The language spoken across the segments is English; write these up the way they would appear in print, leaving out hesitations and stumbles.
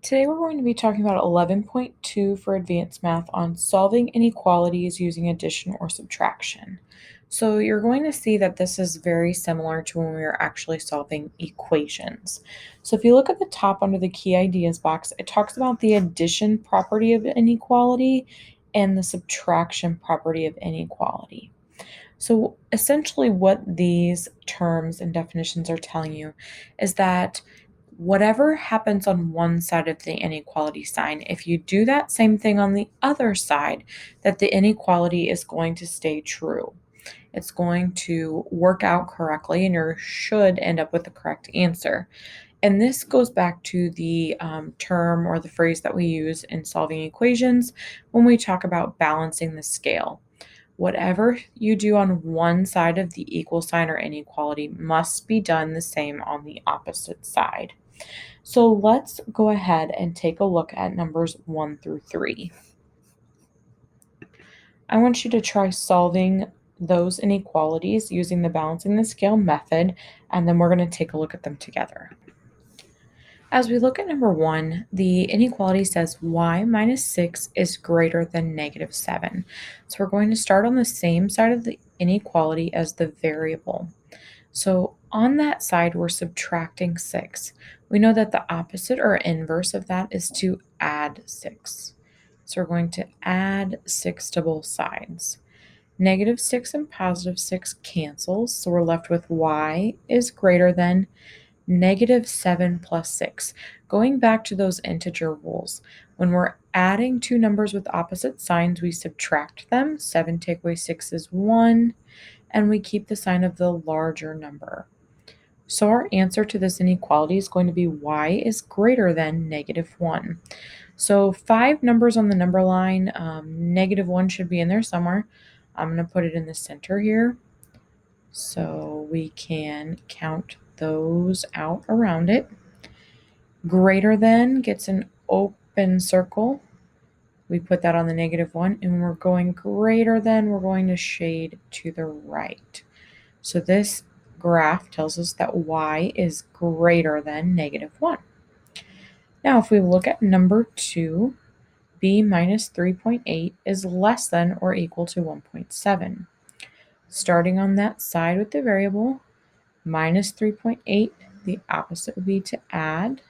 Today we're going to be talking about 11.2 for advanced math on solving inequalities using addition or subtraction. So you're going to see that this is very similar to when we were actually solving equations. So if you look at the top under the key ideas box, it talks about the addition property of inequality and the subtraction property of inequality. So essentially what these terms and definitions are telling you is that whatever happens on one side of the inequality sign, if you do that same thing on the other side, that the inequality is going to stay true. It's going to work out correctly and you should end up with the correct answer. And this goes back to the term or the phrase that we use in solving equations when we talk about balancing the scale. Whatever you do on one side of the equal sign or inequality must be done the same on the opposite side. So let's go ahead and take a look at numbers 1 through 3. I want you to try solving those inequalities using the balancing the scale method, and then we're going to take a look at them together. As we look at number 1, the inequality says y minus 6 is greater than negative 7. So we're going to start on the same side of the inequality as the variable. So on that side, we're subtracting 6. We know that the opposite or inverse of that is to add 6. So we're going to add 6 to both sides. Negative 6 and positive 6 cancels, so we're left with y is greater than negative 7 plus 6. Going back to those integer rules, when we're adding two numbers with opposite signs, we subtract them. 7 take away 6 is 1, and we keep the sign of the larger number. So our answer to this inequality is going to be y is greater than negative 1. So 5 numbers on the number line, negative 1 should be in there somewhere. I'm going to put it in the center here so we can count those out around it. Greater than gets an open circle. We put that on the negative 1, and when we're going greater than, we're going to shade to the right. So this graph tells us that y is greater than negative 1. Now, if we look at number 2, b minus 3.8 is less than or equal to 1.7. Starting on that side with the variable, minus 3.8, the opposite would be to add.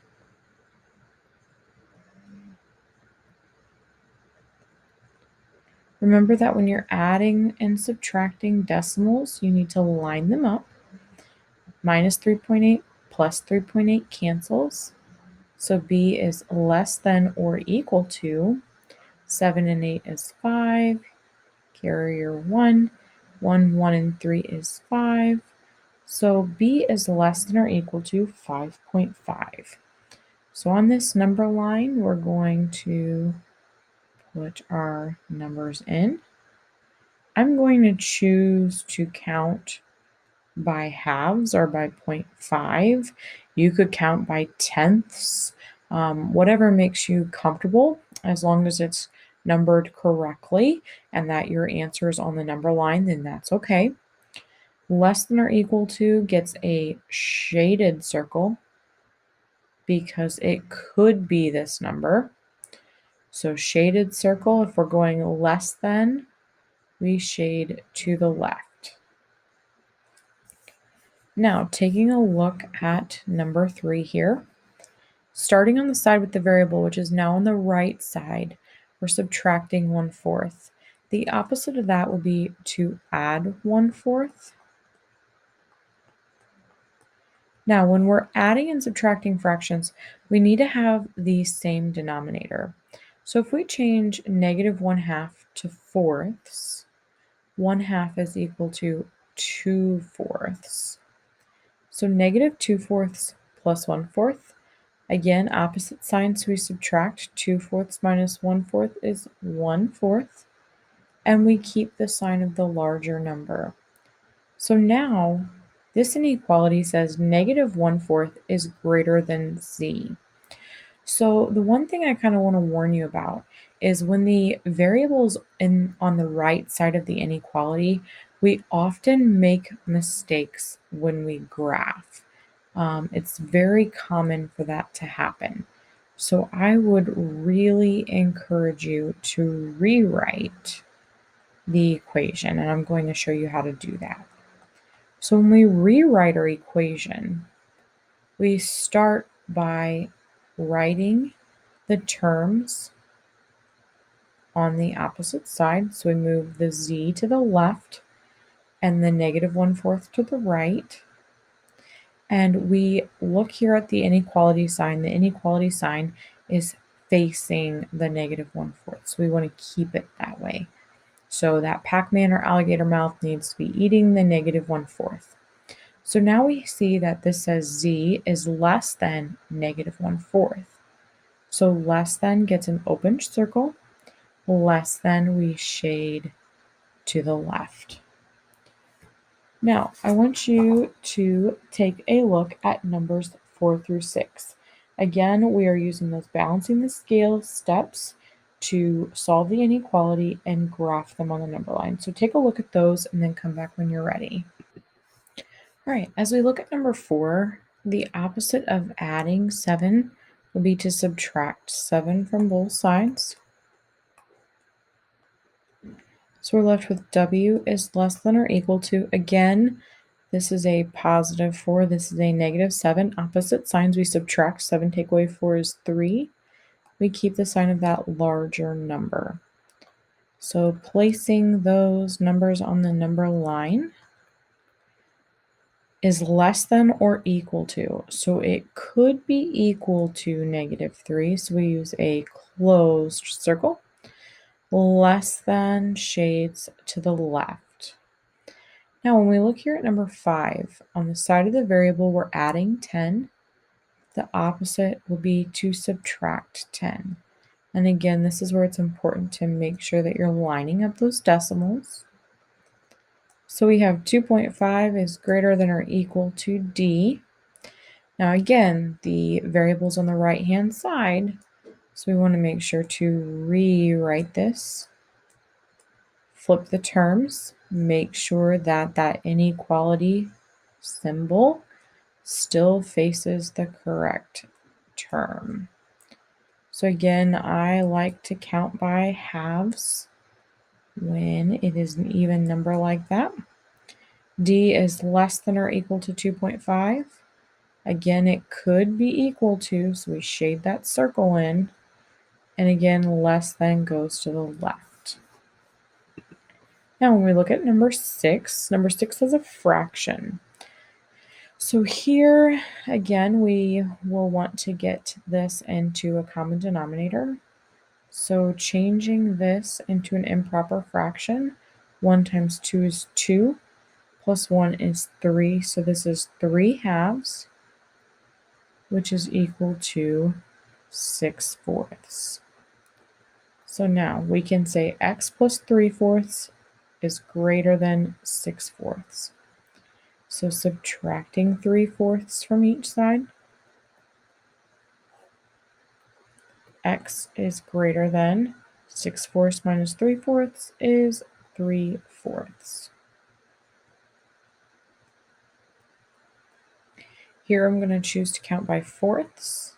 Remember that when you're adding and subtracting decimals, you need to line them up. Minus 3.8 plus 3.8 cancels. So b is less than or equal to 7 and 8 is 5, carrier 1, 1, 1, and 3 is 5. So b is less than or equal to 5.5. So on this number line, we're going to put our numbers in. I'm going to choose to count by halves or by 0.5. You could count by tenths, whatever makes you comfortable, as long as it's numbered correctly and that your answer is on the number line, then that's okay. Less than or equal to gets a shaded circle because it could be this number. So shaded circle, if we're going less than, we shade to the left. Now, taking a look at number 3 here, starting on the side with the variable, which is now on the right side, we're subtracting 1/4. The opposite of that would be to add 1/4. Now, when we're adding and subtracting fractions, we need to have the same denominator. So if we change negative 1/2 to fourths, 1/2 is equal to 2/4. So negative 2/4 plus 1/4. Again, opposite sign, so we subtract 2/4 minus 1/4 is 1/4. And we keep the sign of the larger number. So now, this inequality says negative 1/4 is greater than z. So the one thing I kind of want to warn you about is when the variable's on the right side of the inequality, we often make mistakes when we graph. It's very common for that to happen. So I would really encourage you to rewrite the equation, and I'm going to show you how to do that. So when we rewrite our equation, we start by writing the terms on the opposite side. So we move the z to the left and the negative 1/4 to the right. And we look here at the inequality sign. The inequality sign is facing the negative 1/4. So we want to keep it that way. So that Pac-Man or alligator mouth needs to be eating the negative 1/4. So now we see that this says z is less than negative 1/4. So less than gets an open circle, less than we shade to the left. Now, I want you to take a look at numbers 4 through 6. Again, we are using those balancing the scale steps to solve the inequality and graph them on the number line. So take a look at those and then come back when you're ready. All right, as we look at number 4, the opposite of adding 7 would be to subtract 7 from both sides. So we're left with w is less than or equal to, again, this is a positive 4, this is a negative 7. Opposite signs, we subtract 7, take away 4 is 3. We keep the sign of that larger number. So placing those numbers on the number line is less than or equal to. So it could be equal to negative 3, so we use a closed circle. Less than shades to the left. Now, when we look here at number 5, on the side of the variable, we're adding 10. The opposite will be to subtract 10. And again, this is where it's important to make sure that you're lining up those decimals. So we have 2.5 is greater than or equal to D. Now again, the variable's on the right-hand side, so we want to make sure to rewrite this. Flip the terms, make sure that that inequality symbol still faces the correct term. So again, I like to count by halves when it is an even number like that. D is less than or equal to 2.5. Again, it could be equal to, so we shade that circle in. And again, less than goes to the left. Now, when we look at number 6 is a fraction. So here, again, we will want to get this into a common denominator. So changing this into an improper fraction, 1 times 2 is 2, plus 1 is 3. So this is 3 halves, which is equal to 6/4. So now we can say x plus 3/4 is greater than 6/4. So subtracting 3/4 from each side, x is greater than 6/4 minus 3/4 is 3/4. Here I'm going to choose to count by fourths.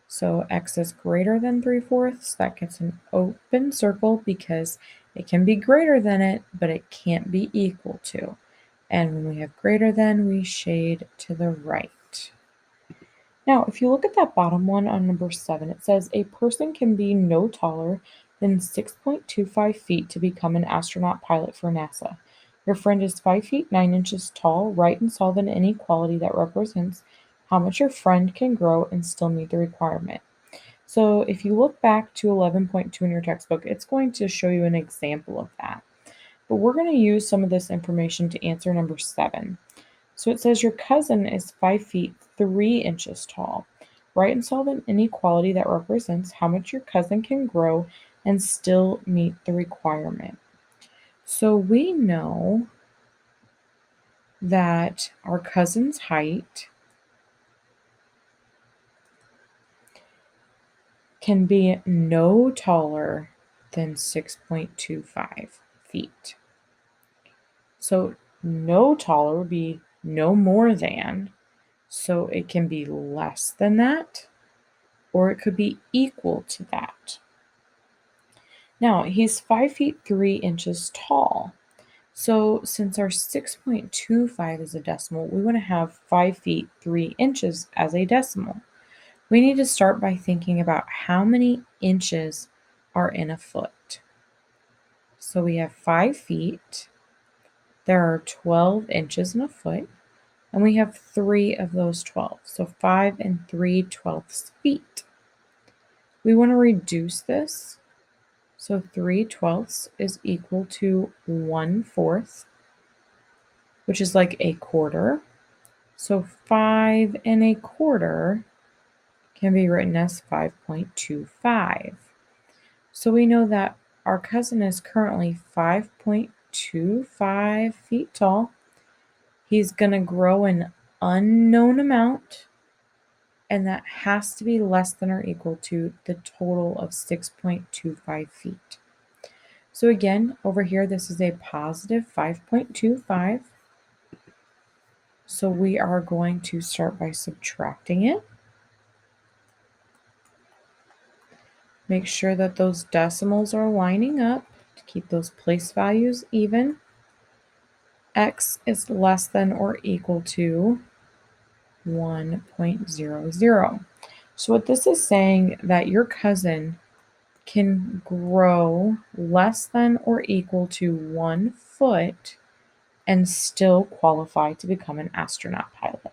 So x is greater than 3/4. That gets an open circle because it can be greater than it, but it can't be equal to. And when we have greater than, we shade to the right. Now, if you look at that bottom one on number 7, it says a person can be no taller than 6.25 feet to become an astronaut pilot for NASA. Your friend is 5 feet 9 inches tall. Write and solve an inequality that represents how much your friend can grow and still meet the requirement. So if you look back to 11.2 in your textbook, it's going to show you an example of that. But we're going to use some of this information to answer number 7. So it says your cousin is 5 feet 3 inches tall. Write and solve an inequality that represents how much your cousin can grow and still meet the requirement. So we know that our cousin's height can be no taller than 6.25 feet. So no taller would be no more than, so it can be less than that, or it could be equal to that. Now, he's 5 feet 3 inches tall. So since our 6.25 is a decimal, we want to have 5 feet 3 inches as a decimal. We need to start by thinking about how many inches are in a foot. So we have 5 feet. There are 12 inches in a foot, and we have 3 of those 12. So 5 and 3/12 feet. We want to reduce this. So 3/12 is equal to 1/4, which is like a quarter. So 5 1/4 can be written as 5.25. So we know that our cousin is currently 5.25 feet tall. He's going to grow an unknown amount, and that has to be less than or equal to the total of 6.25 feet. So again, over here, this is a positive 5.25. So we are going to start by subtracting it. Make sure that those decimals are lining up to keep those place values even. X is less than or equal to 1.00. So what this is saying that your cousin can grow less than or equal to 1 foot and still qualify to become an astronaut pilot.